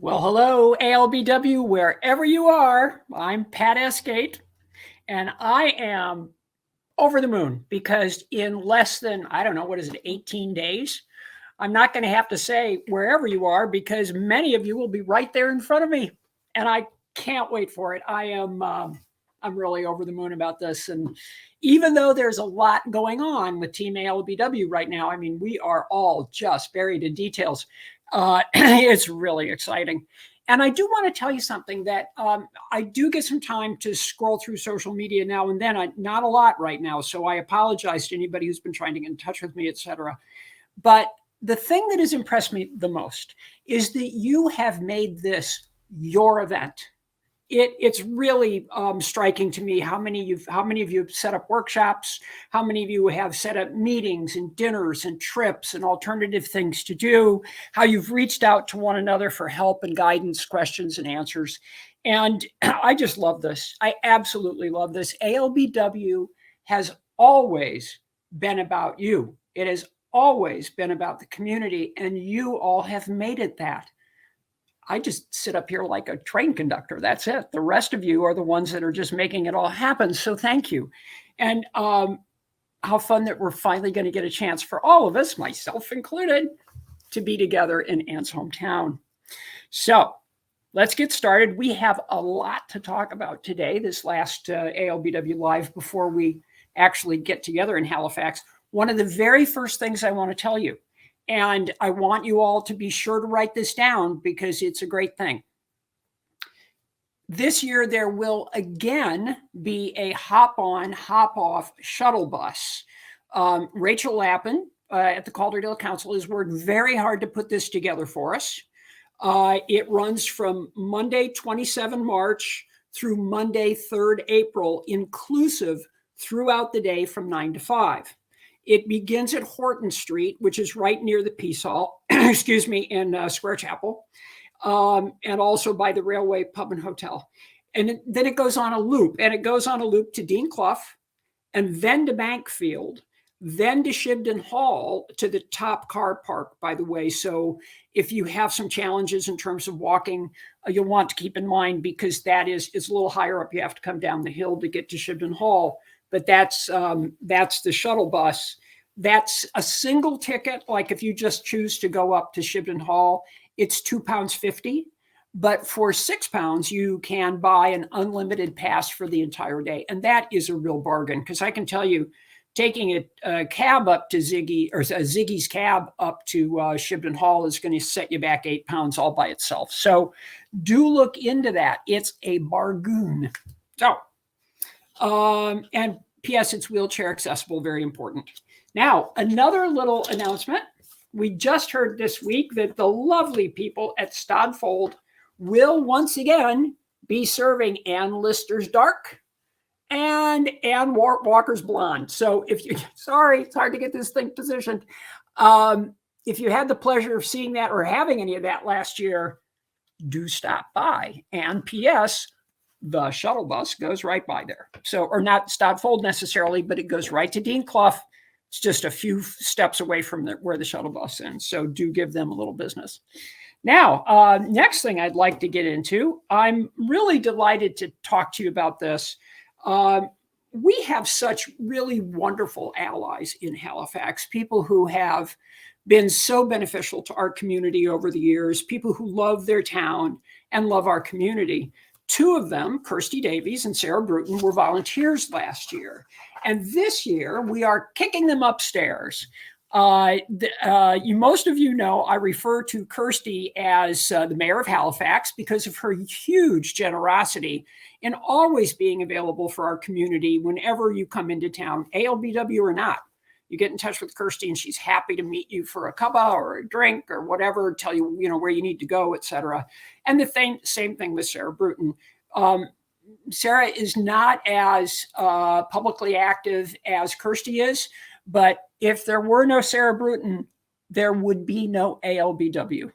Well, hello, ALBW, wherever you are. I'm Pat Esgate, and I am over the moon because in less than, I don't know, what is it, 18 days? I'm not going to have to say wherever you are because many of you will be right there in front of me. And I can't wait for it. I'm really over the moon about this. And even though there's a lot going on with Team ALBW right now, I mean, we are all just buried in details. It's really exciting. And I do want to tell you something that I do get some time to scroll through social media now and then. Not a lot right now. So I apologize to anybody who's been trying to get in touch with me, et cetera. But the thing that has impressed me the most is that you have made this your event. It's really striking to me how many of you have set up workshops, how many of you have set up meetings and dinners and trips and alternative things to do, how you've reached out to one another for help and guidance, questions and answers. And I just love this. I absolutely love this. ALBW has always been about you. It has always been about the community, and you all have made it that. I just sit up here like a train conductor. That's it. The rest of you are the ones that are just making it all happen. So thank you. And how fun that we're finally going to get a chance for all of us, myself included, to be together in Ann's hometown. So let's get started. We have a lot to talk about today, this last ALBW Live, before we actually get together in Halifax. One of the very first things I want to tell you, and I want you all to be sure to write this down because it's a great thing. This year, there will again be a hop-on, hop-off shuttle bus. Rachel Lappin at the Calderdale Council has worked very hard to put this together for us. It runs from Monday, 27 March through Monday, 3rd April, inclusive throughout the day from 9 to 5. It begins at Horton Street, which is right near the Peace Hall, excuse me, in Square Chapel, and also by the Railway Pub and Hotel. And then it goes on a loop, and it goes on a loop to Dean Clough, and then to Bankfield, then to Shibden Hall, to the top car park, by the way. So if you have some challenges in terms of walking, you'll want to keep in mind, because it's a little higher up. You have to come down the hill to get to Shibden Hall. But that's the shuttle bus. That's a single ticket. Like if you just choose to go up to Shibden Hall, it's £2.50. But for £6, you can buy an unlimited pass for the entire day. And that is a real bargain, because I can tell you, taking a cab up to Ziggy's cab up to Shibden Hall is going to set you back £8 all by itself. So do look into that. It's a bargain. So, and P.S., it's wheelchair accessible, very important. Now, another little announcement. We just heard this week that the lovely people at Stodfold will once again be serving Ann Lister's Dark and Ann Walker's Blonde. So sorry, it's hard to get this thing positioned. If you had the pleasure of seeing that or having any of that last year, do stop by. And P.S., the shuttle bus goes right by there. So, or not Stodfold necessarily, but it goes right to Dean Clough. It's just a few steps away from where the shuttle bus ends. So do give them a little business. Now, next thing I'd like to get into, I'm really delighted to talk to you about this. We have such really wonderful allies in Halifax, people who have been so beneficial to our community over the years, people who love their town and love our community. Two of them, Kirsty Davies and Sarah Bruton, were volunteers last year. And this year, we are kicking them upstairs. Most of you know I refer to Kirsty as the mayor of Halifax because of her huge generosity in always being available for our community whenever you come into town, ALBW or not. You get in touch with Kirsty and she's happy to meet you for a cuppa or a drink or whatever, tell you, where you need to go, et cetera. And the same thing with Sarah Bruton. Sarah is not as publicly active as Kirsty is, but if there were no Sarah Bruton, there would be no ALBW.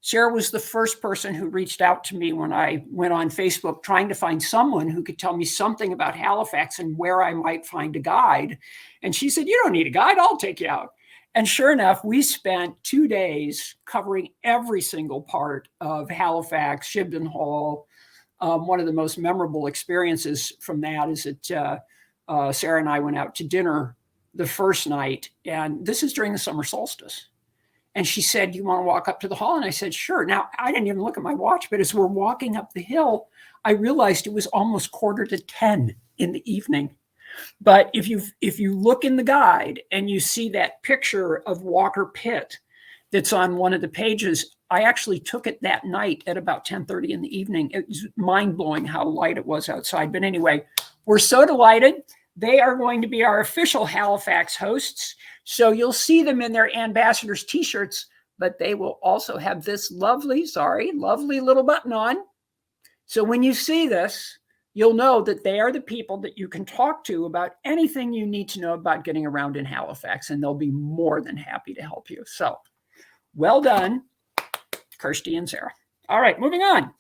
Sarah was the first person who reached out to me when I went on Facebook trying to find someone who could tell me something about Halifax and where I might find a guide. And she said, "You don't need a guide, I'll take you out." And sure enough, we spent 2 days covering every single part of Halifax, Shibden Hall. One of the most memorable experiences from that is that Sarah and I went out to dinner the first night, and this is during the summer solstice. And she said, "You want to walk up to the hall?" And I said, "Sure." Now, I didn't even look at my watch, but as we're walking up the hill, I realized it was almost 9:45 in the evening. But if you look in the guide and you see that picture of Walker Pit that's on one of the pages, I actually took it that night at about 10:30 in the evening. It was mind-blowing how light it was outside. But anyway, we're so delighted. They are going to be our official Halifax hosts. So you'll see them in their ambassadors t-shirts, but they will also have this lovely little button on. So when you see this, you'll know that they are the people that you can talk to about anything you need to know about getting around in Halifax, and they'll be more than happy to help you. So well done, Kirsty and Sarah. All right, moving on.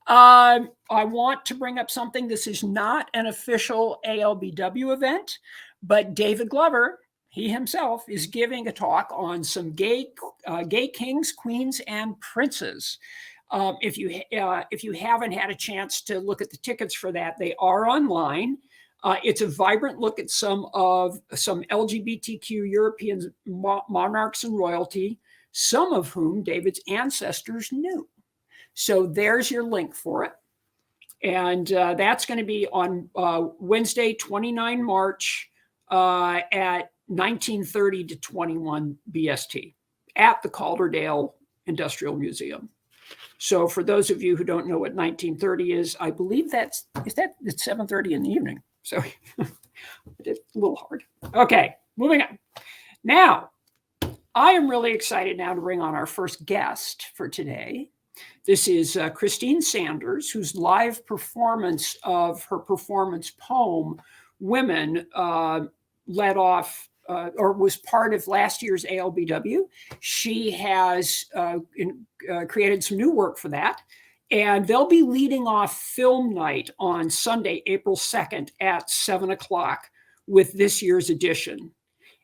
I want to bring up something. This is not an official ALBW event, but David Glover, he himself, is giving a talk on some gay kings, queens, and princes. If you haven't had a chance to look at the tickets for that, they are online. It's a vibrant look at some LGBTQ European monarchs and royalty, some of whom David's ancestors knew. So there's your link for it. And that's going to be on Wednesday, 29 March at 19:30 to 21 BST at the Calderdale Industrial Museum. So for those of you who don't know what 19:30 is, I believe it's 7:30 in the evening. So it's a little hard. Okay, moving on. Now, I am really excited now to bring on our first guest for today. This is Christine Sanders, whose live performance of her performance poem, Women, led off or was part of last year's ALBW. She has created some new work for that. And they'll be leading off film night on Sunday, April 2nd at 7 o'clock with this year's edition.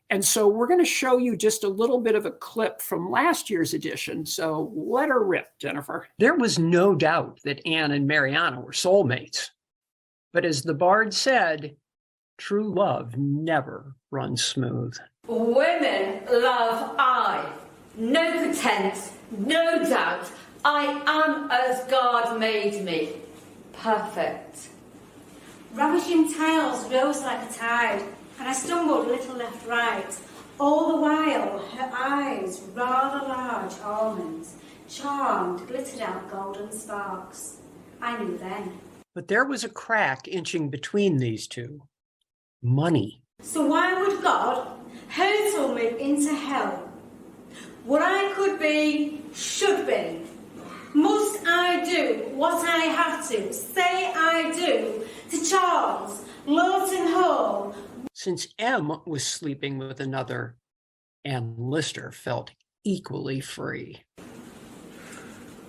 And so we're going to show you just a little bit of a clip from last year's edition. So let her rip, Jennifer. There was no doubt that Anne and Mariana were soulmates. But as the bard said, true love never runs smooth. Women love I. No pretense, no doubt. I am as God made me. Perfect. Ravishing tales rose like a tide, and I stumbled a little left-right. All the while, her eyes, rather large almonds, charmed, glittered out golden sparks. I knew then. But there was a crack inching between these two. Money. So why would God hurtle me into hell? What I could be, should be. Must I do what I have to, say I do, to Charles, Lawton Hall? Since M was sleeping with another, Anne Lister felt equally free.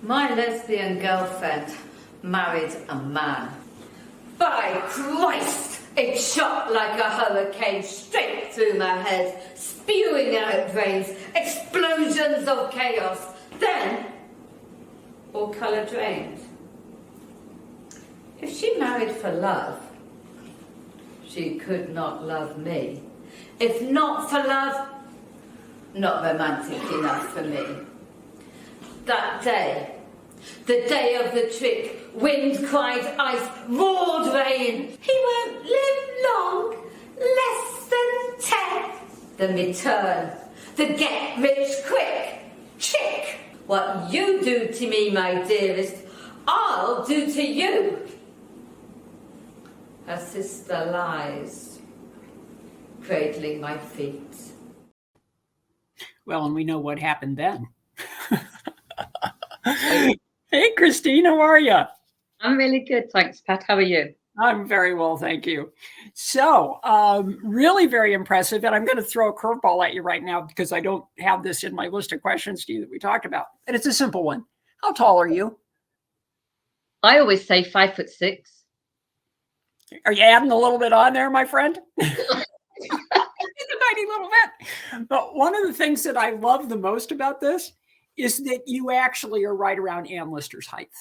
My lesbian girlfriend married a man. By Christ! It shot like a hurricane straight through my head, spewing out brains, explosions of chaos. Then, all colour drained. If she married for love, she could not love me. If not for love, not romantic enough for me. That day, the day of the trick, wind cried ice, roared rain. He won't live long, less than 10. The return, the get rich quick, chick. What you do to me, my dearest, I'll do to you. Her sister lies, cradling my feet. Well, and we know what happened then. Hey, Christine, how are you? I'm really good, thanks, Pat. How are you? I'm very well, thank you. So, really very impressive. And I'm going to throw a curveball at you right now because I don't have this in my list of questions to you that we talked about. And it's a simple one. How tall are you? I always say 5'6". Are you adding a little bit on there, my friend? I tiny little bit. But one of the things that I love the most about this is that you actually are right around Ann Lister's height.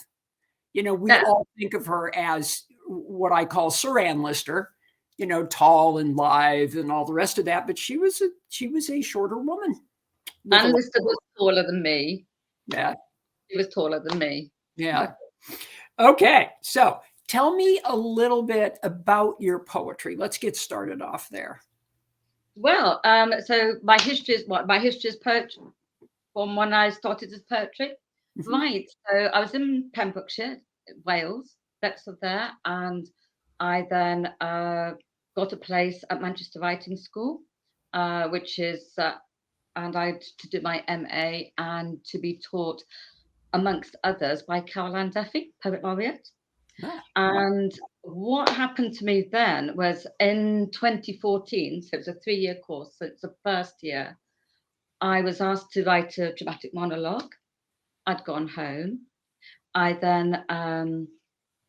You know, we Yeah. all think of her as what I call Sir Ann Lister, you know, tall and lithe and all the rest of that. But she was a shorter woman. Ann Lister was taller than me. Yeah. She was taller than me. Yeah. Okay. So tell me a little bit about your poetry. Let's get started off there. Well, so my history is poetry from when I started as poetry. Mhm. Right. So I was in Pembrokeshire, Wales, depths of there, and I then got a place at Manchester Writing School, which is and I had to do my MA and to be taught, amongst others, by Caroline Duffy, Poet Laureate. Ah, And what happened to me then was in 2014, so it was a 3-year course, so it's the first year, I was asked to write a dramatic monologue. I'd gone home. I then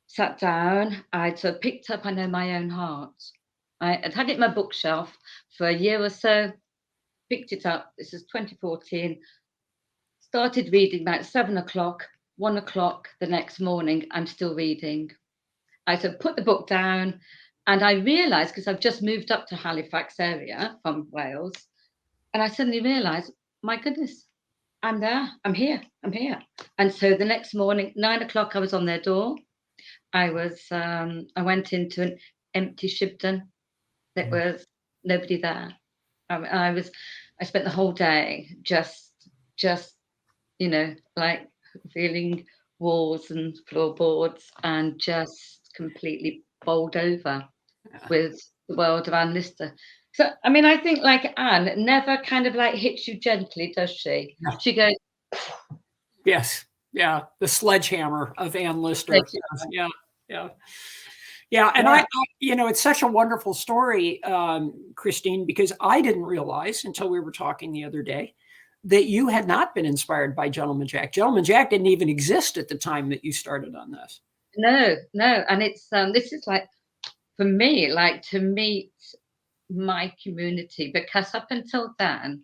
sat down. I'd sort of picked up I Know My Own Heart. I'd had it in my bookshelf for a year or so, picked it up. This is 2014. Started reading about 7 o'clock, 1 o'clock the next morning. I'm still reading. I sort of put the book down and I realised, because I've just moved up to Halifax area from Wales, and I suddenly realised, my goodness, I'm there, I'm here. And so the next morning, 9 o'clock, I was on their door. I went into an empty Shibden. There was nobody there. I spent the whole day just, like feeling walls and floorboards and just completely bowled over with the world of Ann Lister. So, I mean, I think like Anne never kind of like hits you gently, does she? No. She goes, yes. Yeah. The sledgehammer of Ann Lister. Yeah. Yeah. Yeah. And I, you know, it's such a wonderful story, Christine, because I didn't realize until we were talking the other day that you had not been inspired by Gentleman Jack. Gentleman Jack didn't even exist at the time that you started on this. No. And it's this is like, for me, like to meet my community, because up until then,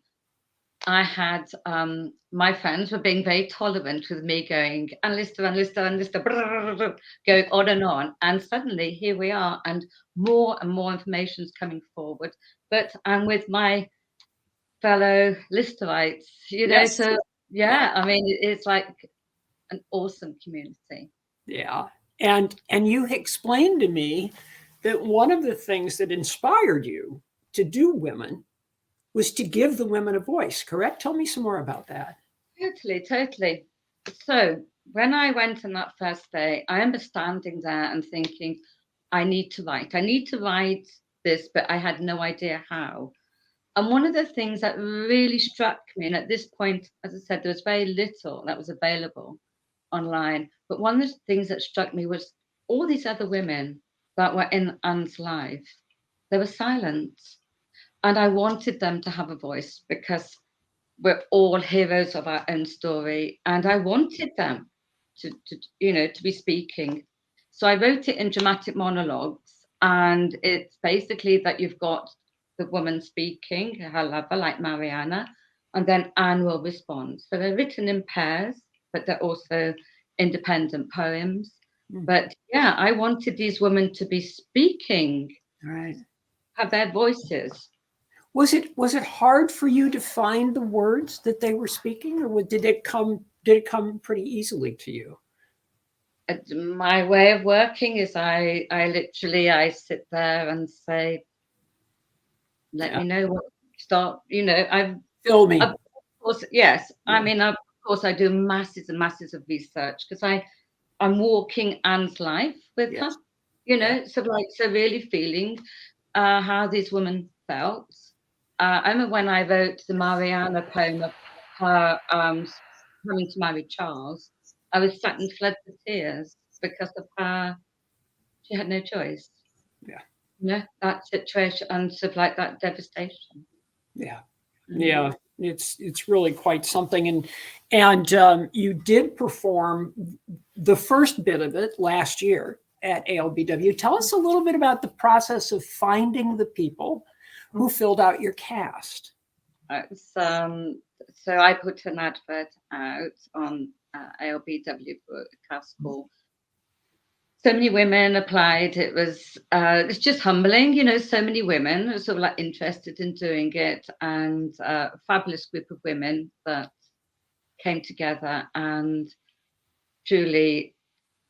I had my friends were being very tolerant with me going, Ann Lister, going on and on. And suddenly here we are, and more information is coming forward. But I'm with my fellow Listerites, you know, Yes. so yeah, I mean, it's like an awesome community. Yeah. And you explained to me that one of the things that inspired you to do women was to give the women a voice, correct? Tell me some more about that. Totally. So when I went on that first day, I remember standing there and thinking, I need to write this, but I had no idea how. And one of the things that really struck me, and at this point, as I said, there was very little that was available online, but one of the things that struck me was all these other women that were in Anne's life, they were silent. And I wanted them to have a voice because we're all heroes of our own story. And I wanted them to be speaking. So I wrote it in dramatic monologues. And it's basically that you've got the woman speaking, her lover, like Mariana, and then Anne will respond. So they're written in pairs, but they're also independent poems. But yeah, I wanted these women to be speaking, Right. have their voices. Was it hard for you to find the words that they were speaking, or did it come pretty easily to you? My way of working is I literally sit there and say, let me know what start, Fill me. of course, yes. Yeah. I mean, of course, I do masses and masses of research because I'm walking Anne's life with her, so really feeling how these women felt. I remember when I wrote the Mariana poem of her coming to marry Charles, I was sat in floods of tears because of her. She had no choice. Yeah. That situation and sort of like that devastation. Yeah. Yeah. It's really quite something. And you did perform the first bit of it last year at ALBW. Tell us a little bit about the process of finding the people Who filled out your cast? It's, so I put an advert out on ALBW for a cast call. So many women applied. It's just humbling, you know, so many women are sort of like interested in doing it, and a fabulous group of women that came together, and truly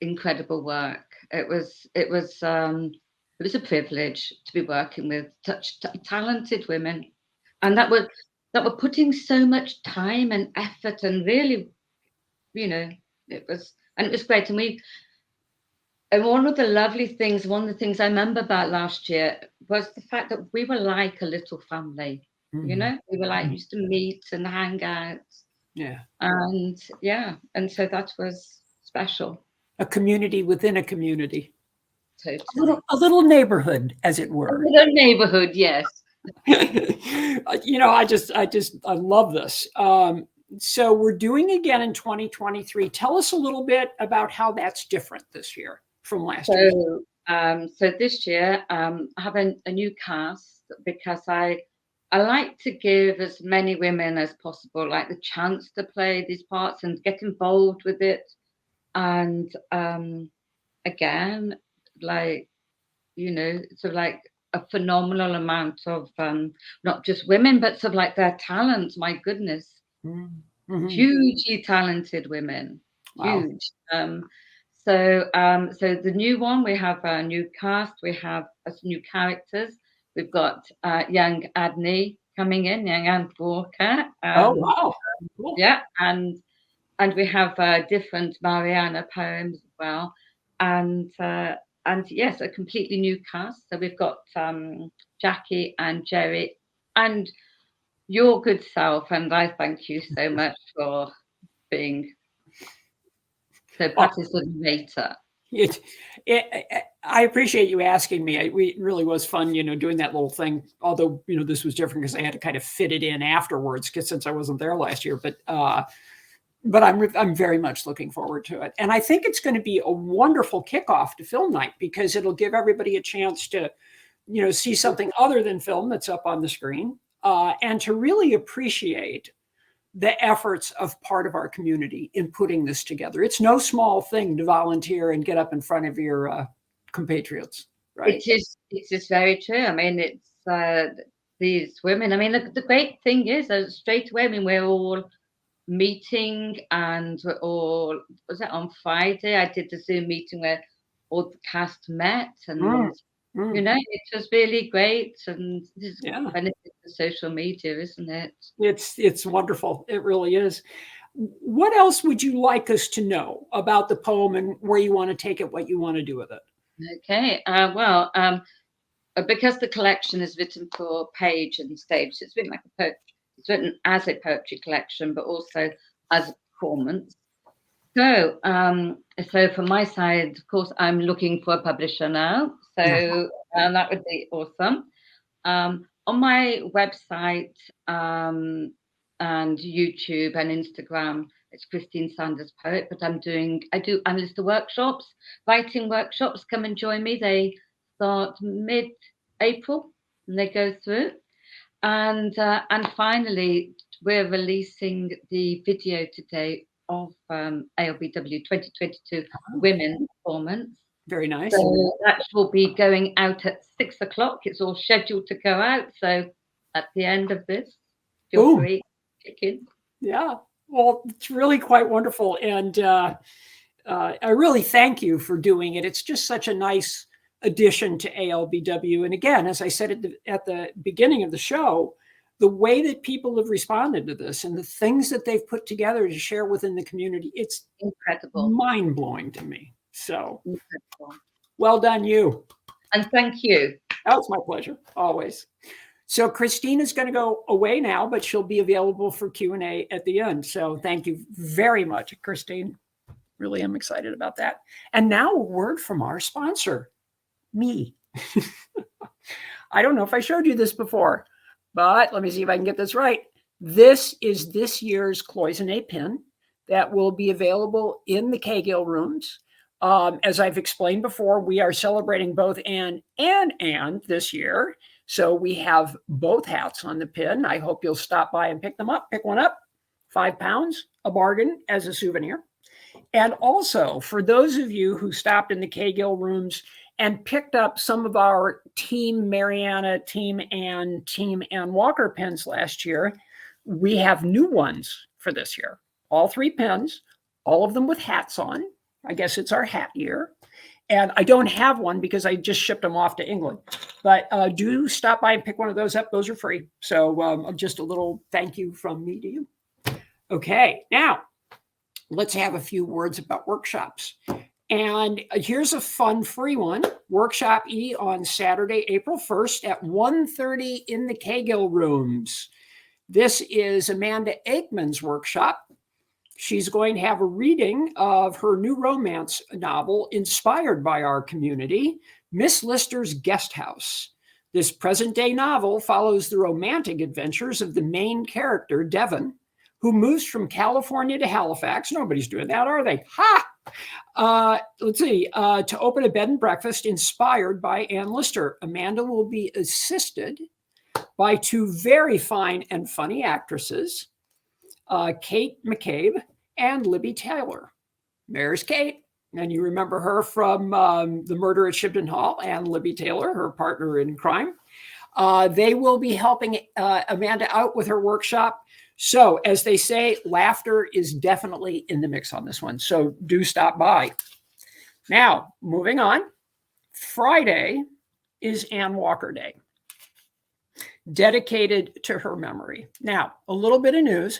incredible work. It was a privilege to be working with such talented women, and that were putting so much time and effort, and really, you know, it was great. And one of the things I remember about last year was the fact that we were like a little family. You know, we were like used to meet and hang out. Yeah. And so that was special. A community within a community. Totally. A little neighborhood, as it were. A little neighborhood, yes. You know, I love this. So we're doing again in 2023. Tell us a little bit about how that's different this year from last year. So this year, I have a new cast because I like to give as many women as possible like the chance to play these parts and get involved with it. And again, like, you know, sort of like a phenomenal amount of not just women, but sort of like their talent. My goodness, hugely talented women, huge. Wow. So the new one, we have a new cast, we have new characters. We've got young Adney coming in, young Anne Walker. Oh wow! Cool. Yeah, and we have different Mariana poems as well, and yes, a completely new cast. So we've got Jackie and Jerry and your good self, and I thank you so much for being so Patty's the narrator. I appreciate you asking me. It really was fun, you know, doing that little thing. Although, you know, this was different because I had to kind of fit it in afterwards, since I wasn't there last year. But I'm very much looking forward to it, and I think it's going to be a wonderful kickoff to film night because it'll give everybody a chance to, you know, see something other than film that's up on the screen, and to really appreciate the efforts of part of our community in putting this together. It's no small thing to volunteer and get up in front of your compatriots, right? It is very true. I mean, it's these women. I mean, the great thing is straight away, I mean, we're all meeting, and we're all, was it on Friday? I did the Zoom meeting where all the cast met, and you know, it was really great. And this is the benefit of social media, isn't it? It's wonderful. It really is. What else would you like us to know about the poem and where you want to take it, what you want to do with it? Okay. Because the collection is written for page and stage, so it's written like a poetry. It's written as a poetry collection, but also as a performance. So, so from my side, of course, I'm looking for a publisher now. So that would be awesome. On my website and YouTube and Instagram, it's Christine Sanders Poet. But I do analyst workshops, writing workshops. Come and join me. They start mid-April and they go through. And finally, we're releasing the video today of ALBW 2022 Women Performance. Very nice. So that will be going out at 6 o'clock. It's all scheduled to go out. So at the end of this, feel free to kick in. Yeah. Well, it's really quite wonderful. And I really thank you for doing it. It's just such a nice addition to ALBW. And again, as I said at the beginning of the show, the way that people have responded to this and the things that they've put together to share within the community, it's incredible, mind-blowing to me. So incredible. Well done, you. And thank you. Oh, it's my pleasure, always. So Christine is going to go away now, but she'll be available for Q&A at the end. So thank you very much, Christine. Really am excited about that. And now a word from our sponsor, me. I don't know if I showed you this before, but let me see if I can get this right. This is this year's cloisonne pin that will be available in the Cagill rooms. As I've explained before, we are celebrating both Anne and Anne this year. So we have both hats on the pin. I hope you'll stop by and pick them up. Pick one up, £5, a bargain as a souvenir. And also, for those of you who stopped in the K-Gill rooms and picked up some of our Team Mariana, Team Ann Walker pins last year, we have new ones for this year. All 3 pins, all of them with hats on. I guess it's our hat year. And I don't have one because I just shipped them off to England. But do stop by and pick one of those up. Those are free. So just a little thank you from me to you. Okay, now let's have a few words about workshops. And here's a fun free one. Workshop E on Saturday, April 1st at 1:30 in the K-Gill rooms. This is Amanda Aikman's workshop. She's going to have a reading of her new romance novel inspired by our community, Miss Lister's Guest House. This present-day novel follows the romantic adventures of the main character, Devon, who moves from California to Halifax. Nobody's doing that, are they? Ha! Let's see, to open a bed and breakfast inspired by Ann Lister. Amanda will be assisted by 2 very fine and funny actresses, Kate McCabe and Libby Taylor. There's Kate, and you remember her from The Murder at Shibden Hall, and Libby Taylor, her partner in crime. They will be helping Amanda out with her workshop. So as they say, laughter is definitely in the mix on this one. So do stop by. Now, moving on. Friday is Ann Walker Day, dedicated to her memory. Now, a little bit of news.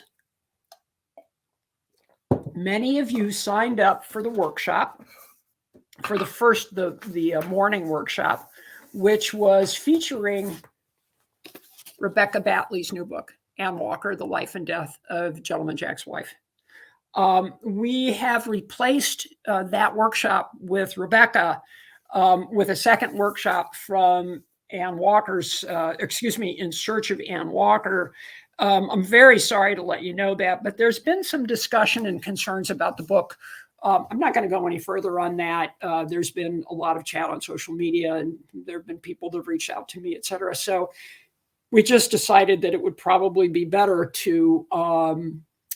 Many of you signed up for the workshop, for the morning workshop, which was featuring Rebecca Batley's new book, Ann Walker, The Life and Death of Gentleman Jack's Wife. We have replaced that workshop with Rebecca with a second workshop from Ann Walker's, In Search of Ann Walker. I'm very sorry to let you know that, but there's been some discussion and concerns about the book. I'm not going to go any further on that. There's been a lot of chat on social media, and there have been people that have reached out to me, et cetera. So we just decided that it would probably be better to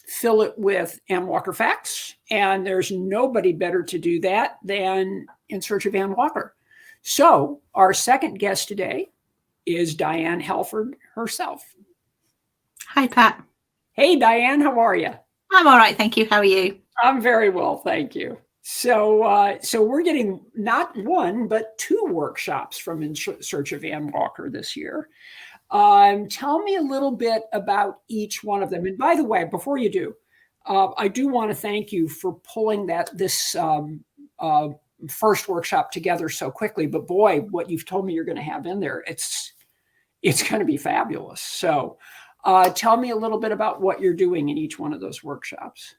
fill it with Ann Walker facts. And there's nobody better to do that than In Search of Ann Walker. So our second guest today is Diane Halford herself. Hi, Pat. Hey, Diane, how are you? I'm all right, thank you. How are you? I'm very well, thank you. So we're getting not one, but 2 workshops from In Search of Ann Walker this year. Tell me a little bit about each one of them. And by the way, before you do, I do want to thank you for pulling this first workshop together so quickly. But boy, what you've told me you're going to have in there, it's going to be fabulous. So tell me a little bit about what you're doing in each one of those workshops.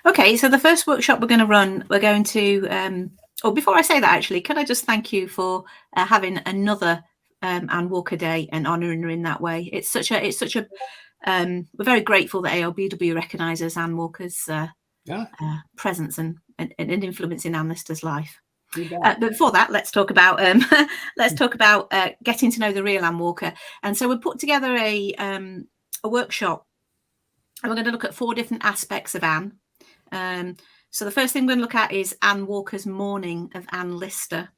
Okay, so the first workshop we're going to, before I say that, actually, can I just thank you for having another Ann Walker Day and honouring her in that way. We're very grateful that ALBW recognises Ann Walker's presence and influence in Ann Lister's life. But before that, let's talk about getting to know the real Ann Walker. And so we put together a workshop, and we're going to look at 4 different aspects of Ann. So the first thing we're going to look at is Ann Walker's mourning of Ann Lister.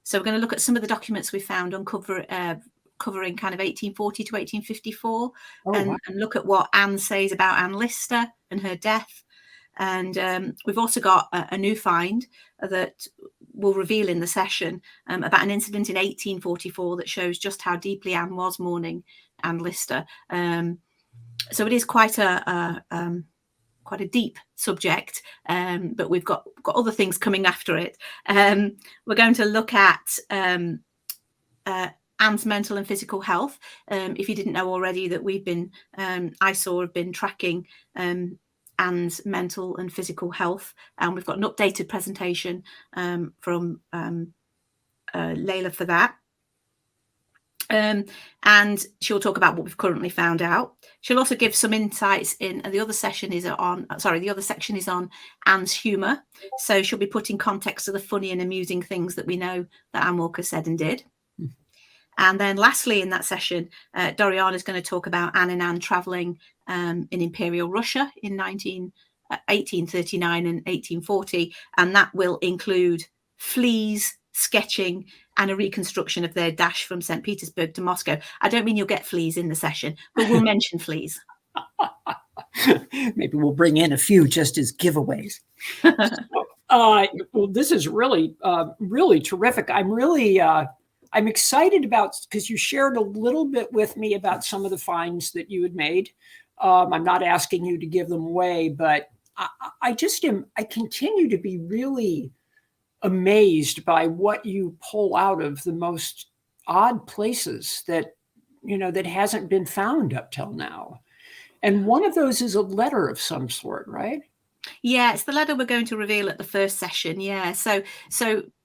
So we're going to look at some of the documents we found covering kind of 1840 to 1854, and look at what Anne says about Ann Lister and her death. And we've also got a new find that we'll reveal in the session about an incident in 1844 that shows just how deeply Anne was mourning Ann Lister. So it is quite a deep subject, but we've got other things coming after it. We're going to look at Anne's mental and physical health. If you didn't know already, that we've been, ISAW have been tracking Anne's mental and physical health, and we've got an updated presentation from Layla for that. And she'll talk about what we've currently found out. She'll also give some insights in, and the other section is on Anne's humour. So she'll be putting context to the funny and amusing things that we know that Ann Walker said and did. And then lastly, in that session, Doriana is going to talk about Anne and Anne traveling in Imperial Russia in 1839 and 1840. And that will include fleas, sketching, and a reconstruction of their dash from St. Petersburg to Moscow. I don't mean you'll get fleas in the session, but we'll mention fleas. Maybe we'll bring in a few just as giveaways. Well, this is really, really terrific. I'm excited about, because you shared a little bit with me about some of the finds that you had made. I'm not asking you to give them away, but I continue to be really amazed by what you pull out of the most odd places that, that hasn't been found up till now. And one of those is a letter of some sort, right? Yeah, it's the letter we're going to reveal at the first session. Yeah, so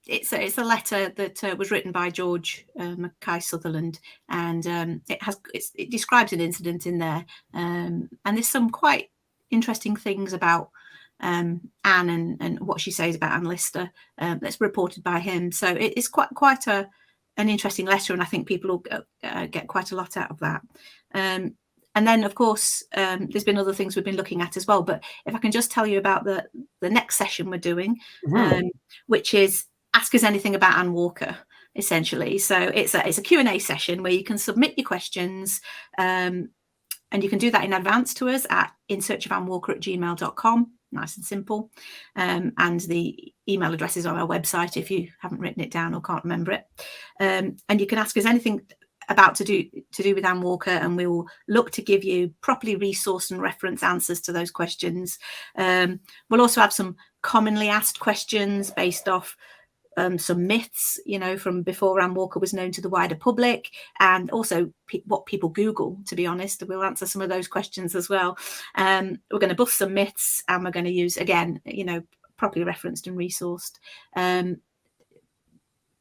it's a letter that was written by George Mackay Sutherland, and it describes an incident in there, and there's some quite interesting things about Anne and what she says about Anne Lister that's reported by him. So it's quite an interesting letter, and I think people will get quite a lot out of that. And then, of course, there's been other things we've been looking at as well. But if I can just tell you about the next session we're doing, which is Ask Us Anything About Anne Walker, essentially. So it's a Q&A session where you can submit your questions, and you can do that in advance to us at insearchofanwalker@gmail.com. Nice and simple. And the email address is on our website if you haven't written it down or can't remember it. And you can ask us anything about to do with Anne Walker, and we will look to give you properly resourced and reference answers to those questions. We'll also have some commonly asked questions based off some myths, from before Anne Walker was known to the wider public, and also what people Google, to be honest. We'll answer some of those questions as well. We're going to bust some myths, and we're going to use, again, properly referenced and resourced.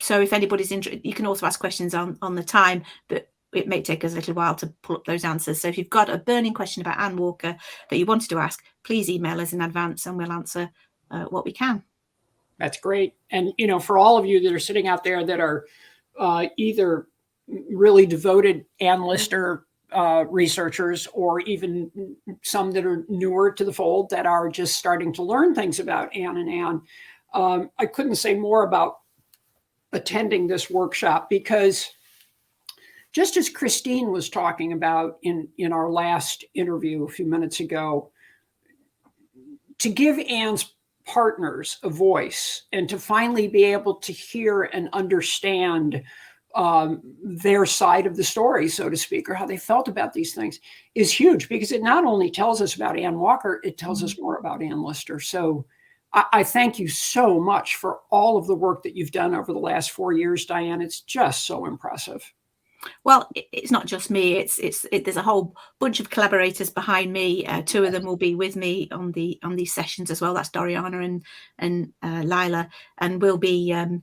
So if anybody's interested, you can also ask questions on the time, but it may take us a little while to pull up those answers. So if you've got a burning question about Anne Walker that you wanted to ask, please email us in advance and we'll answer what we can. That's great. And, for all of you that are sitting out there that are either really devoted Anne Lister researchers, or even some that are newer to the fold that are just starting to learn things about Anne and Anne, I couldn't say more about attending this workshop, because just as Christine was talking about in our last interview a few minutes ago, to give Anne's partners a voice and to finally be able to hear and understand their side of the story, so to speak, or how they felt about these things, is huge, because it not only tells us about Anne Walker, it tells us more about Anne Lister. So I thank you so much for all of the work that you've done over the last 4 years, Diane. It's just so impressive. Well, it's not just me. There's a whole bunch of collaborators behind me. 2 of them will be with me on these sessions as well. That's Doriana and Lila, and we'll be, and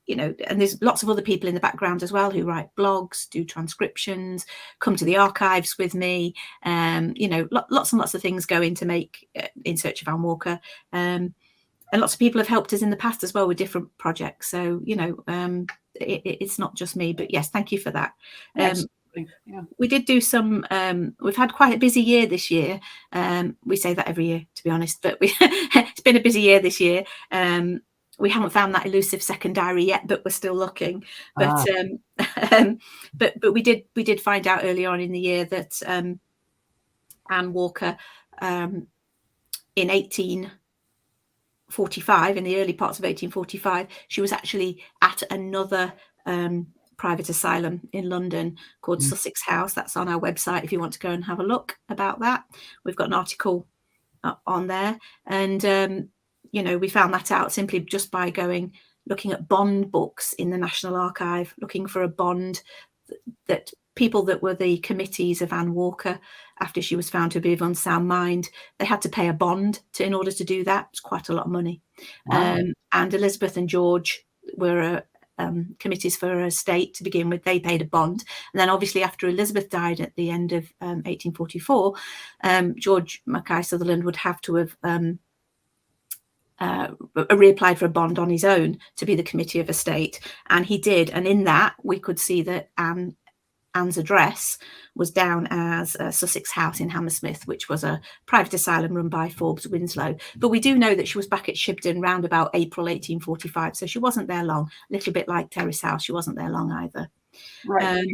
there's lots of other people in the background as well who write blogs, do transcriptions, come to the archives with me. Lots and lots of things go into make In Search of Anne Walker. And lots of people have helped us in the past as well with different projects. So, it's not just me, but yes, thank you for that. Yeah. We did do some, we've had quite a busy year this year. We say that every year, to be honest, but it's been a busy year this year. We haven't found that elusive second diary yet, but we're still looking. But but we did find out early on in the year that Anne Walker, in 1845, in the early parts of 1845, she was actually at another private asylum in London called Sussex House. That's on our website if you want to go and have a look about that. We've got an article on there, and we found that out simply just by looking at bond books in the National Archive, looking for a bond that people that were the committees of Anne Walker, after she was found to be of unsound mind, they had to pay a bond in order to do that. It's quite a lot of money. Wow. And Elizabeth and George were committees for her estate to begin with. They paid a bond. And then obviously after Elizabeth died at the end of 1844, George Mackay Sutherland would have to have reapplied for a bond on his own to be the committee of estate, and he did. And in that, we could see that Anne's address was down as Sussex House in Hammersmith, which was a private asylum run by Forbes Winslow. But we do know that she was back at Shibden round about April 1845, so she wasn't there long. A little bit like Terrace House, she wasn't there long either. Right.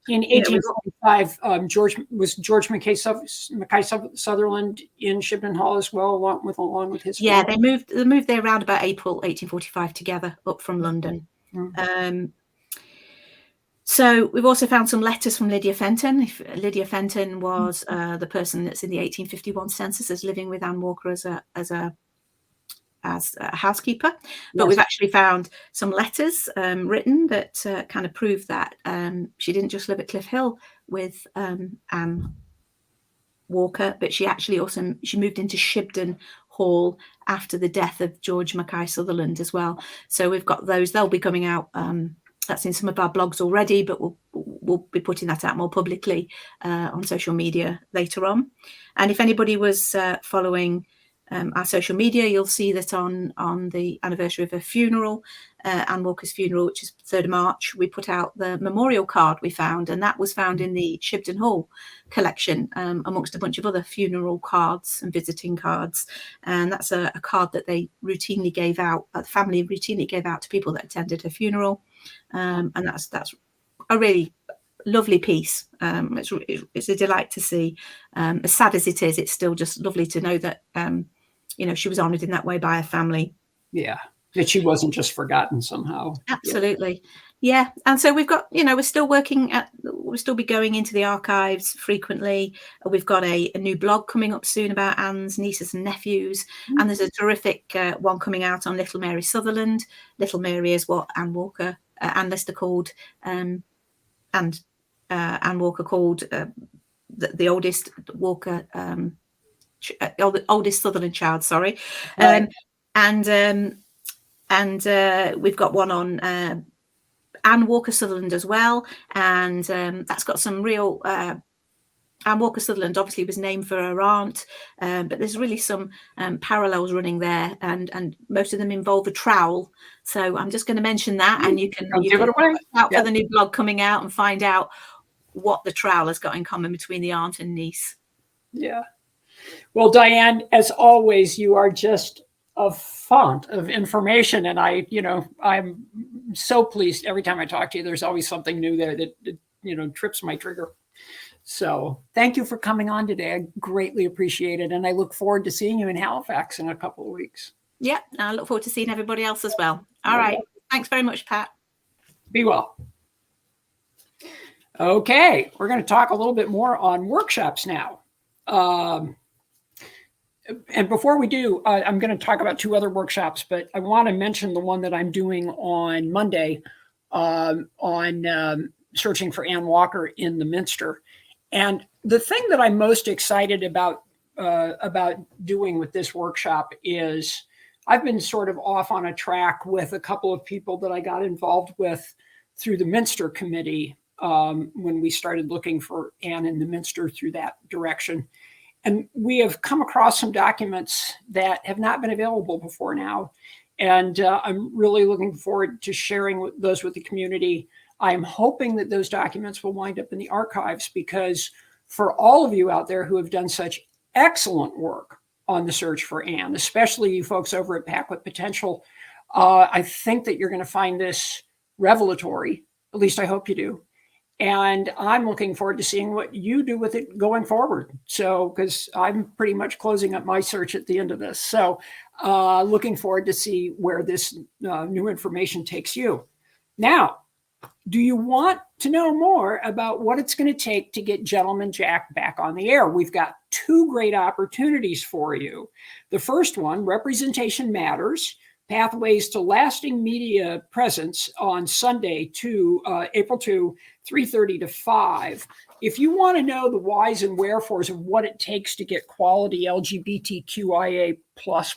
In 1845, George Mackay Sutherland in Shibden Hall as well, along with his family. Yeah, they moved there around about April 1845 together up from London. Mm-hmm. So we've also found some letters from Lydia Fenton. Lydia Fenton was the person that's in the 1851 census as living with Anne Walker as a housekeeper. But yes, we've actually found some letters written that kind of prove that she didn't just live at Cliff Hill with Anne Walker, but she actually also moved into Shibden Hall after the death of George Mackay Sutherland as well. So we've got those. They'll be coming out. That's in some of our blogs already, but we'll be putting that out more publicly on social media later on. And if anybody was following our social media, you'll see that on the anniversary of her funeral, Anne Walker's funeral, which is 3rd of March, we put out the memorial card we found, and that was found in the Shibden Hall collection amongst a bunch of other funeral cards and visiting cards. And that's a card that they routinely gave out, the family routinely gave out to people that attended her funeral. And that's a really lovely piece. It's a delight to see. As sad as it is, it's still just lovely to know that she was honoured in that way by her family. Yeah, that she wasn't just forgotten somehow. Absolutely. Yeah. And so we've got, we're still we'll still be going into the archives frequently. We've got a new blog coming up soon about Anne's nieces and nephews. Mm-hmm. And there's a terrific one coming out on Little Mary Sutherland. Little Mary is what Anne Walker, Anne Lister called, and Anne Walker called the oldest Walker, the oldest Sutherland child, sorry. Right. And we've got one on Anne Walker Sutherland as well, and that's got some real Anne Walker Sutherland obviously was named for her aunt, but there's really some parallels running there, and most of them involve a trowel. So I'm just going to mention that, and you can look out for the new blog coming out and find out what the trowel has got in common between the aunt and niece. Yeah. Well, Diane, as always, you are just a font of information, and I'm so pleased every time I talk to you. There's always something new there that trips my trigger. So thank you for coming on today. I greatly appreciate it, and I look forward to seeing you in Halifax in a couple of weeks. Yeah, I look forward to seeing everybody else as well. All right. Thanks very much, Pat. Be well. Okay, we're going to talk a little bit more on workshops now. And before we do, I'm going to talk about 2 other workshops, but I want to mention the one that I'm doing on Monday on searching for Anne Walker in the Minster. And the thing that I'm most excited about doing with this workshop is I've been sort of off on a track with a couple of people that I got involved with through the Minster Committee when we started looking for Anne in the Minster through that direction. And we have come across some documents that have not been available before now. And I'm really looking forward to sharing those with the community. I'm hoping that those documents will wind up in the archives, because for all of you out there who have done such excellent work on the search for Anne, especially you folks over at Pack with Potential, I think that you're going to find this revelatory. At least I hope you do. And I'm looking forward to seeing what you do with it going forward. So, because I'm pretty much closing up my search at the end of this. So looking forward to see where this new information takes you. Now, do you want to know more about what it's going to take to get Gentleman Jack back on the air? We've got 2 great opportunities for you. The first one, Representation Matters, Pathways to Lasting Media Presence, on Sunday, April 2, 3:30 to 5. If you want to know the whys and wherefores of what it takes to get quality LGBTQIA+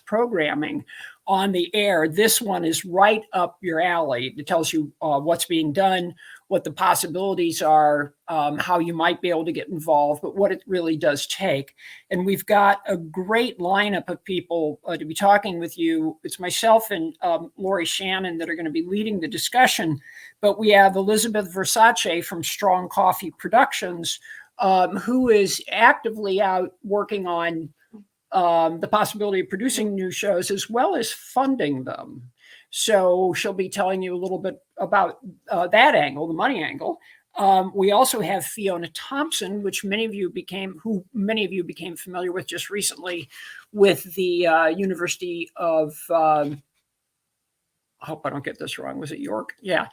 programming on the air, this one is right up your alley. It tells you what's being done, what the possibilities are, how you might be able to get involved, but what it really does take. And we've got a great lineup of people to be talking with you. It's myself and Lori Shannon that are going to be leading the discussion, but we have Elizabeth Versace from Strong Coffee Productions, who is actively out working on the possibility of producing new shows as well as funding them. So she'll be telling you a little bit about that angle, the money angle. We also have Fiona Thompson, which many of you became familiar with just recently with the University of, I hope I don't get this wrong. Was it York? Yeah.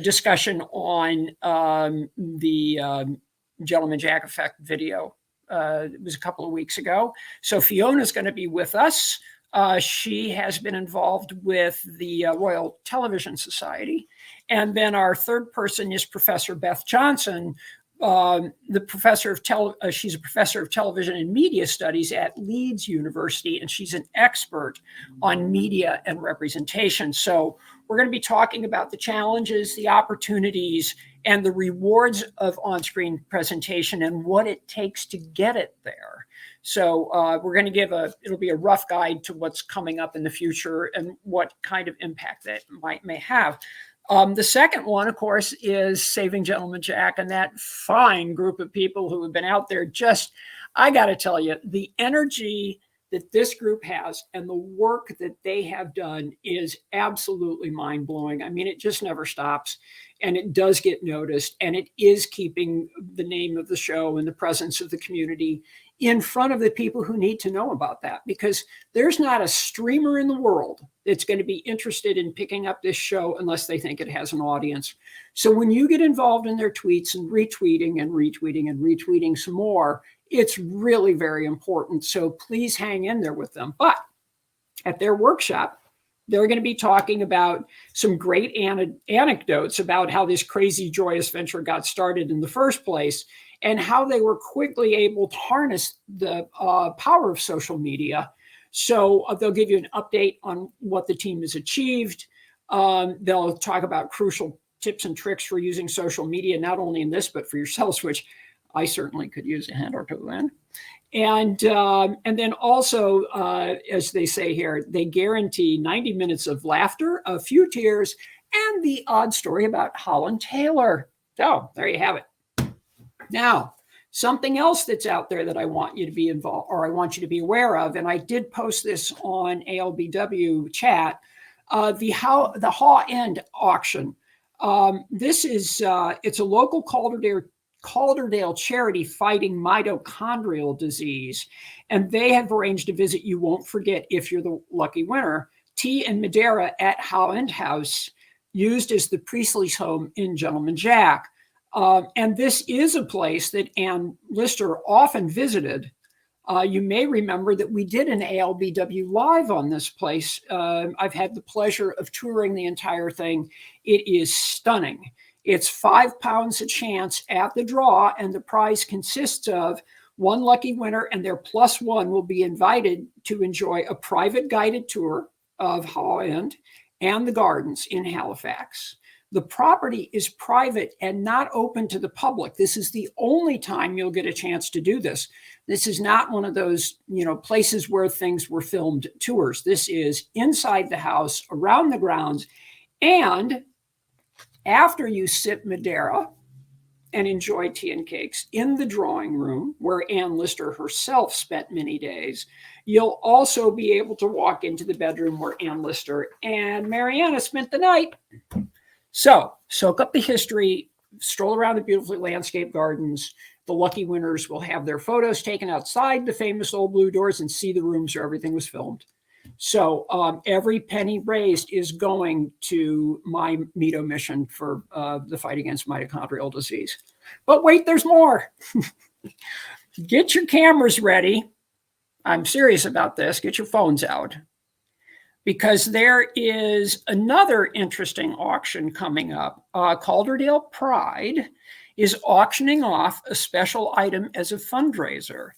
Discussion on the Gentleman Jack Effect video. It was a couple of weeks ago. So Fiona's going to be with us. She has been involved with the Royal Television Society. And then our third person is Professor Beth Johnson, she's a professor of television and media studies at Leeds University, and she's an expert on media and representation. So we're going to be talking about the challenges, the opportunities, and the rewards of on-screen presentation and what it takes to get it there. So we're going to it'll be a rough guide to what's coming up in the future and what kind of impact that may have. The second one, of course, is Saving Gentleman Jack, and that fine group of people who have been out there. I got to tell you, the energy that this group has and the work that they have done is absolutely mind-blowing. I mean, it just never stops, and it does get noticed, and it is keeping the name of the show and the presence of the community in front of the people who need to know about that, because there's not a streamer in the world that's going to be interested in picking up this show unless they think it has an audience. So when you get involved in their tweets and retweeting and retweeting and retweeting some more, it's really very important. So please hang in there with them. But at their workshop, they're going to be talking about some great anecdotes about how this crazy, joyous venture got started in the first place, and how they were quickly able to harness the power of social media. So they'll give you an update on what the team has achieved. They'll talk about crucial tips and tricks for using social media, not only in this, but for yourselves, which I certainly could use a hand or two in. And then also, as they say here, they guarantee 90 minutes of laughter, a few tears, and the odd story about Holland Taylor. So there you have it. Now, something else that's out there that I want you to be involved, or I want you to be aware of, and I did post this on ALBW chat, the Haw End auction. This is it's a local Calderdale charity fighting mitochondrial disease, and they have arranged a visit you won't forget if you're the lucky winner. Tea and Madeira at Haw End House, used as the Priestley's home in Gentleman Jack. And this is a place that Ann Lister often visited. You may remember that we did an ALBW live on this place. I've had the pleasure of touring the entire thing. It is stunning. It's £5 a chance at the draw, and the prize consists of one lucky winner, and their plus one will be invited to enjoy a private guided tour of Haw End and the gardens in Halifax. The property is private and not open to the public. This is the only time you'll get a chance to do this. This is not one of those, places where things were filmed tours. This is inside the house, around the grounds, and after you sip Madeira and enjoy tea and cakes in the drawing room where Ann Lister herself spent many days, you'll also be able to walk into the bedroom where Ann Lister and Mariana spent the night. So soak up the history, stroll around the beautifully landscaped gardens. The lucky winners will have their photos taken outside the famous old blue doors and see the rooms where everything was filmed. So every penny raised is going to my Mito mission for the fight against mitochondrial disease. But wait, there's more. Get your cameras ready. I'm serious about this. Get your phones out, because there is another interesting auction coming up. Calderdale Pride is auctioning off a special item as a fundraiser.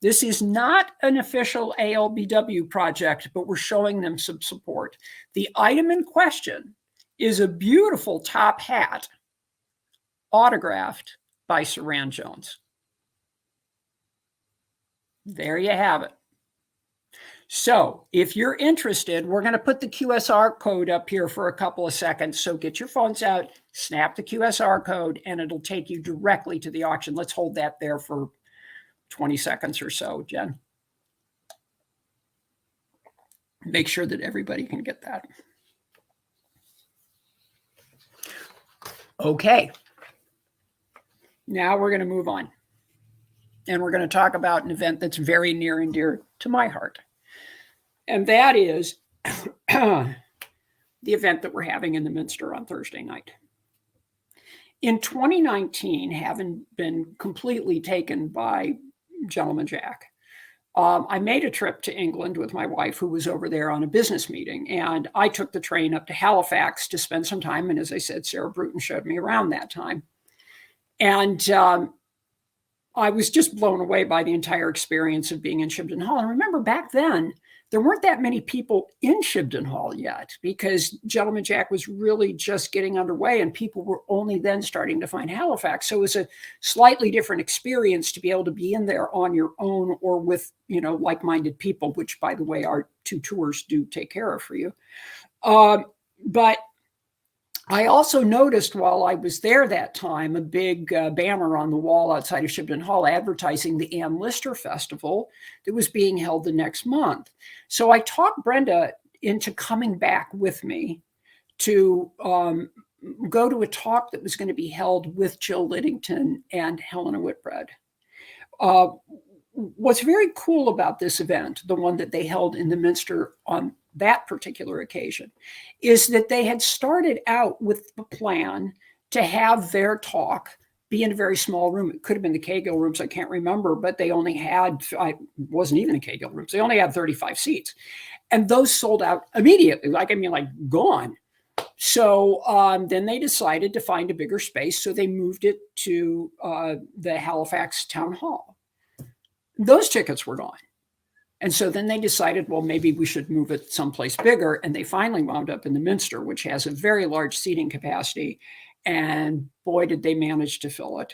This is not an official ALBW project, but we're showing them some support. The item in question is a beautiful top hat autographed by Saran Jones. There you have it. So if you're interested, we're going to put the QSR code up here for a couple of seconds. So get your phones out, snap the QSR code, and it'll take you directly to the auction. Let's hold that there for 20 seconds or so, Jen. Make sure that everybody can get that. Okay. Now we're going to move on. And we're going to talk about an event that's very near and dear to my heart. And that is the event that we're having in the Minster on Thursday night. In 2019, having been completely taken by Gentleman Jack, I made a trip to England with my wife, who was over there on a business meeting. And I took the train up to Halifax to spend some time. And as I said, Sarah Bruton showed me around that time. And I was just blown away by the entire experience of being in Shibden Hall. And remember, back then, there weren't that many people in Shibden Hall yet, because Gentleman Jack was really just getting underway and people were only then starting to find Halifax. So it was a slightly different experience to be able to be in there on your own or with, like-minded people, which, by the way, our 2 tours do take care of for you. But I also noticed while I was there that time, a big banner on the wall outside of Shibden Hall advertising the Ann Lister Festival that was being held the next month. So I talked Brenda into coming back with me to go to a talk that was going to be held with Jill Liddington and Helena Whitbread. What's very cool about this event, the one that they held in the Minster on that particular occasion, is that they had started out with the plan to have their talk be in a very small room. It could have been the Cahill rooms, I can't remember, but they only had, I wasn't even in Cahill rooms, they only had 35 seats. And those sold out immediately, gone. So then they decided to find a bigger space, so they moved it to the Halifax Town Hall. Those tickets were gone. And so then they decided, well, maybe we should move it someplace bigger. And they finally wound up in the Minster, which has a very large seating capacity. And boy, did they manage to fill it.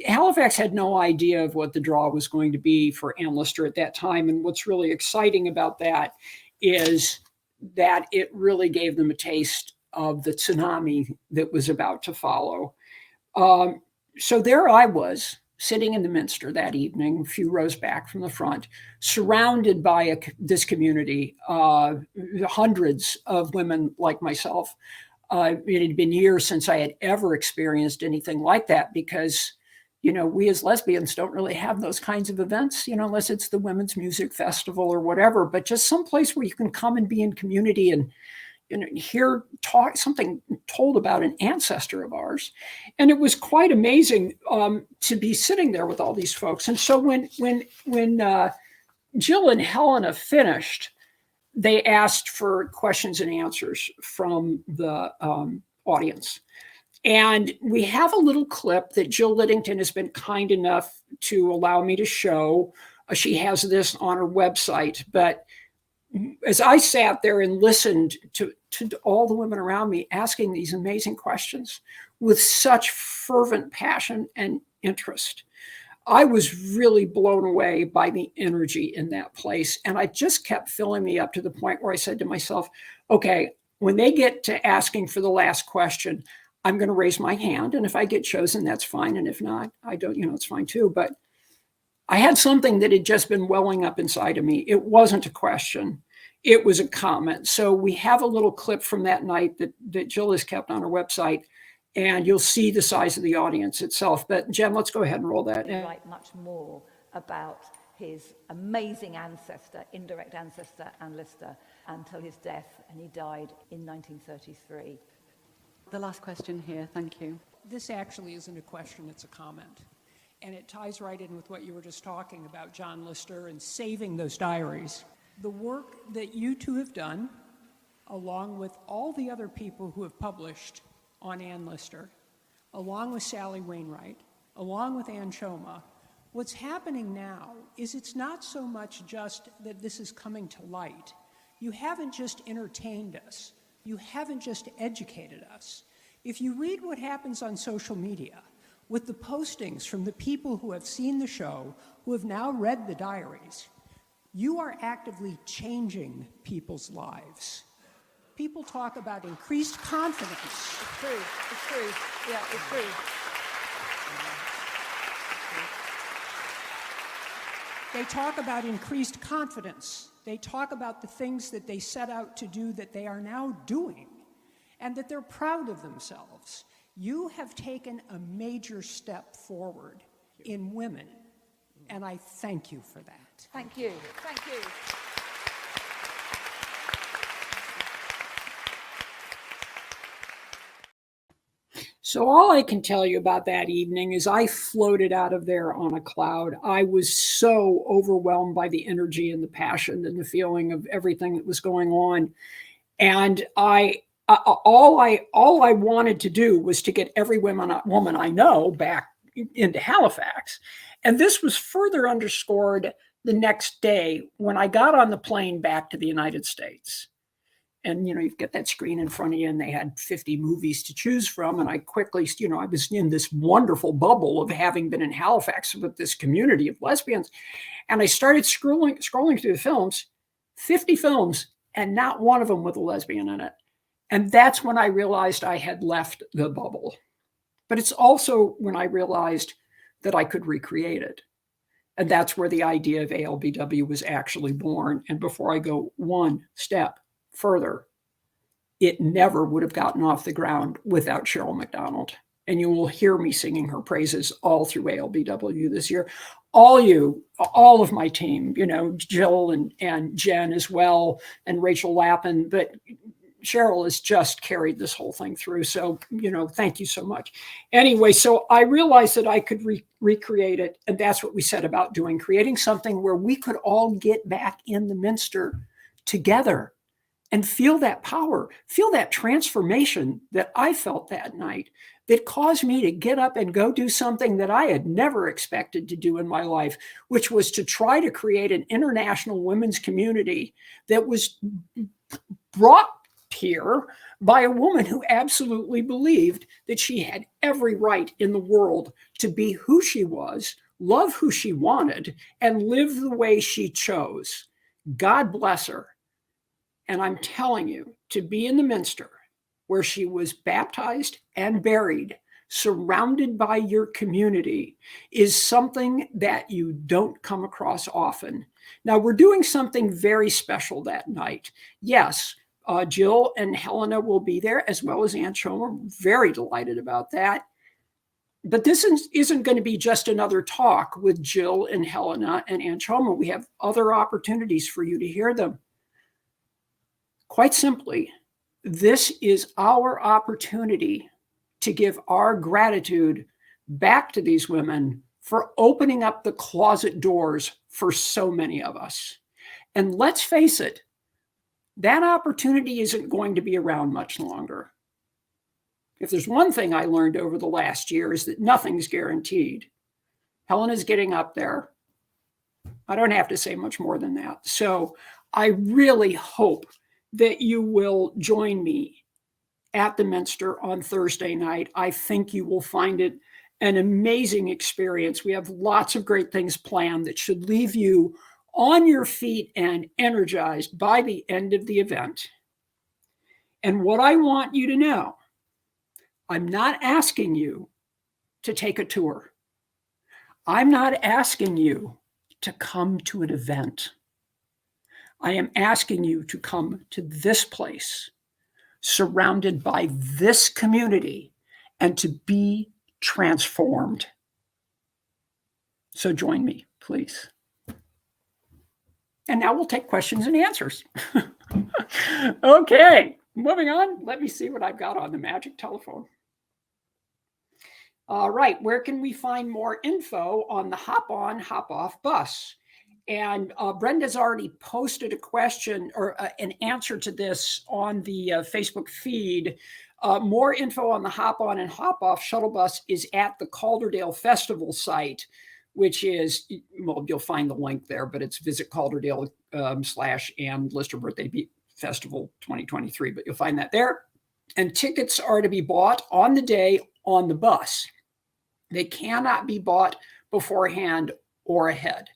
Halifax had no idea of what the draw was going to be for Ann Lister at that time. And what's really exciting about that is that it really gave them a taste of the tsunami that was about to follow. So there I was, sitting in the Minster that evening, a few rows back from the front, surrounded by this community, hundreds of women like myself. It had been years since I had ever experienced anything like that, because, we as lesbians don't really have those kinds of events, unless it's the Women's Music Festival or whatever, but just someplace where you can come and be in community and hear something told about an ancestor of ours. And it was quite amazing to be sitting there with all these folks. And so when Jill and Helena finished, they asked for questions and answers from the audience. And we have a little clip that Jill Liddington has been kind enough to allow me to show. She has this on her website, but as I sat there and listened to all the women around me asking these amazing questions with such fervent passion and interest, I was really blown away by the energy in that place. And I just kept filling me up to the point where I said to myself, okay, when they get to asking for the last question, I'm going to raise my hand. And if I get chosen, that's fine. And if not, I don't, it's fine too. But I had something that had just been welling up inside of me. It wasn't a question. It was a comment. So we have a little clip from that night that Jill has kept on her website, and you'll see the size of the audience itself. But Jen, let's go ahead and roll that. Write much more about his amazing ancestor, indirect ancestor, Ann Lister, until his death, and he died in 1933. The last question here, thank you. This actually isn't a question, it's a comment. And it ties right in with what you were just talking about, John Lister, and saving those diaries. The work that you two have done, along with all the other people who have published on Ann Lister, along with Sally Wainwright, along with Ann Choma, what's happening now is it's not so much just that this is coming to light. You haven't just entertained us You haven't just educated us. If you read what happens on social media, with the postings from the people who have seen the show, who have now read the diaries, you are actively changing people's lives. People talk about increased confidence. It's true. It's true. Yeah, it's true. They talk about increased confidence. They talk about the things that they set out to do that they are now doing, and that they're proud of themselves. You have taken a major step forward in women, and I thank you for that. Thank you. Thank you. So all I can tell you about that evening is I floated out of there on a cloud. I was so overwhelmed by the energy and the passion and the feeling of everything that was going on. And all I wanted to do was to get every woman I know back into Halifax. And this was further underscored the next day when I got on the plane back to the United States. And, you get that screen in front of you and they had 50 movies to choose from. And I quickly, I was in this wonderful bubble of having been in Halifax with this community of lesbians. And I started scrolling through the films, 50 films, and not one of them with a lesbian in it. And that's when I realized I had left the bubble. But it's also when I realized that I could recreate it. And that's where the idea of ALBW was actually born. And before I go one step further, it never would have gotten off the ground without Cheryl McDonald. And you will hear me singing her praises all through ALBW this year. All of my team, Jill and Jen as well, and Rachel Lappin, but Cheryl has just carried this whole thing through. So, thank you so much. Anyway, so I realized that I could recreate it. And that's what we set about doing, creating something where we could all get back in the Minster together and feel that power, feel that transformation that I felt that night that caused me to get up and go do something that I had never expected to do in my life, which was to try to create an international women's community that was brought here by a woman who absolutely believed that she had every right in the world to be who she was, love who she wanted, and live the way she chose. God bless her. And I'm telling you, to be in the Minster, where she was baptized and buried, surrounded by your community, is something that you don't come across often. Now, we're doing something very special that night. Yes, Jill and Helena will be there, as well as Ann Chomer. Very delighted about that. But this isn't going to be just another talk with Jill and Helena and Ann Chomer. We have other opportunities for you to hear them. Quite simply, this is our opportunity to give our gratitude back to these women for opening up the closet doors for so many of us. And let's face it, that opportunity isn't going to be around much longer. If there's one thing I learned over the last year is that nothing's guaranteed. Helena's getting up there. I don't have to say much more than that. So I really hope that you will join me at the Minster on Thursday night. I think you will find it an amazing experience. We have lots of great things planned that should leave you on your feet and energized by the end of the event. And what I want you to know, I'm not asking you to take a tour. I'm not asking you to come to an event. I am asking you to come to this place, surrounded by this community, and to be transformed. So join me, please. And now we'll take questions and answers. Okay, moving on. Let me see what I've got on the magic telephone. All right, where can we find more info on the Hop On, Hop Off bus? And Brenda's already posted a question or an answer to this on the Facebook feed. More info on the Hop On and Hop Off shuttle bus is at the Calderdale Festival site, which is, well, you'll find the link there, but it's visit Calderdale / and Lister birthday Festival 2023, but you'll find that there. And tickets are to be bought on the day on the bus. They cannot be bought beforehand or ahead.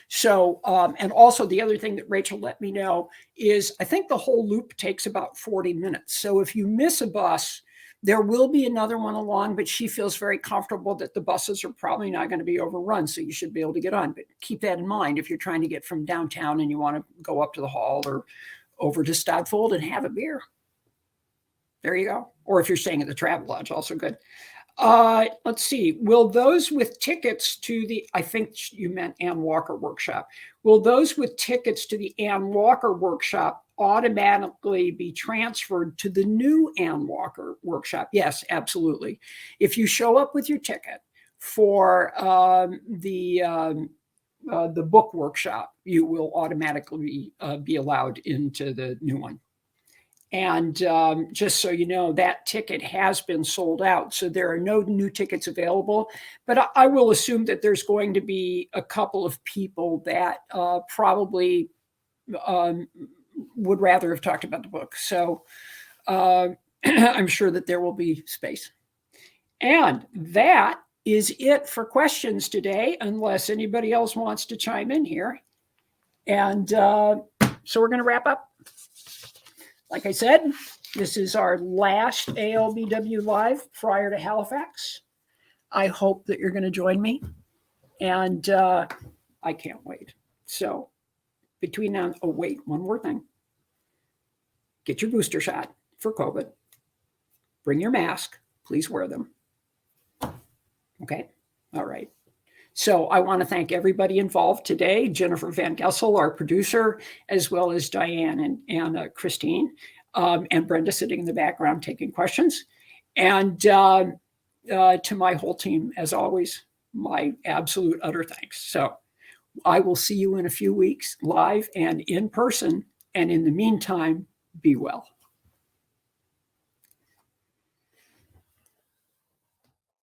So, and also the other thing that Rachel let me know is I think the whole loop takes about 40 minutes. So if you miss a bus, there will be another one along, but she feels very comfortable that the buses are probably not going to be overrun. So you should be able to get on. But keep that in mind if you're trying to get from downtown and you want to go up to the hall or over to Stadfold and have a beer. There you go. Or if you're staying at the Travel Lodge, also good. Let's see. Will those with tickets to the, I think you meant Ann Walker workshop. Will those with tickets to the Ann Walker workshop automatically be transferred to the new Ann Walker workshop? Yes, absolutely. If you show up with your ticket for the book workshop, you will automatically be allowed into the new one. And just so you know, that ticket has been sold out. So there are no new tickets available. But I will assume that there's going to be a couple of people that probably would rather have talked about the book. So I'm sure that there will be space. And that is it for questions today, unless anybody else wants to chime in here. And so we're going to wrap up. Like I said, this is our last ALBW Live prior to Halifax. I hope that you're going to join me. And I can't wait. So between now, oh, wait, one more thing. Get your booster shot for COVID. Bring your mask. Please wear them. Okay. All right. So I want to thank everybody involved today, Jennifer Van Gessel, our producer, as well as Diane and Christine, and Brenda sitting in the background taking questions. And to my whole team, as always, my absolute utter thanks. So I will see you in a few weeks live and in person. And in the meantime, be well.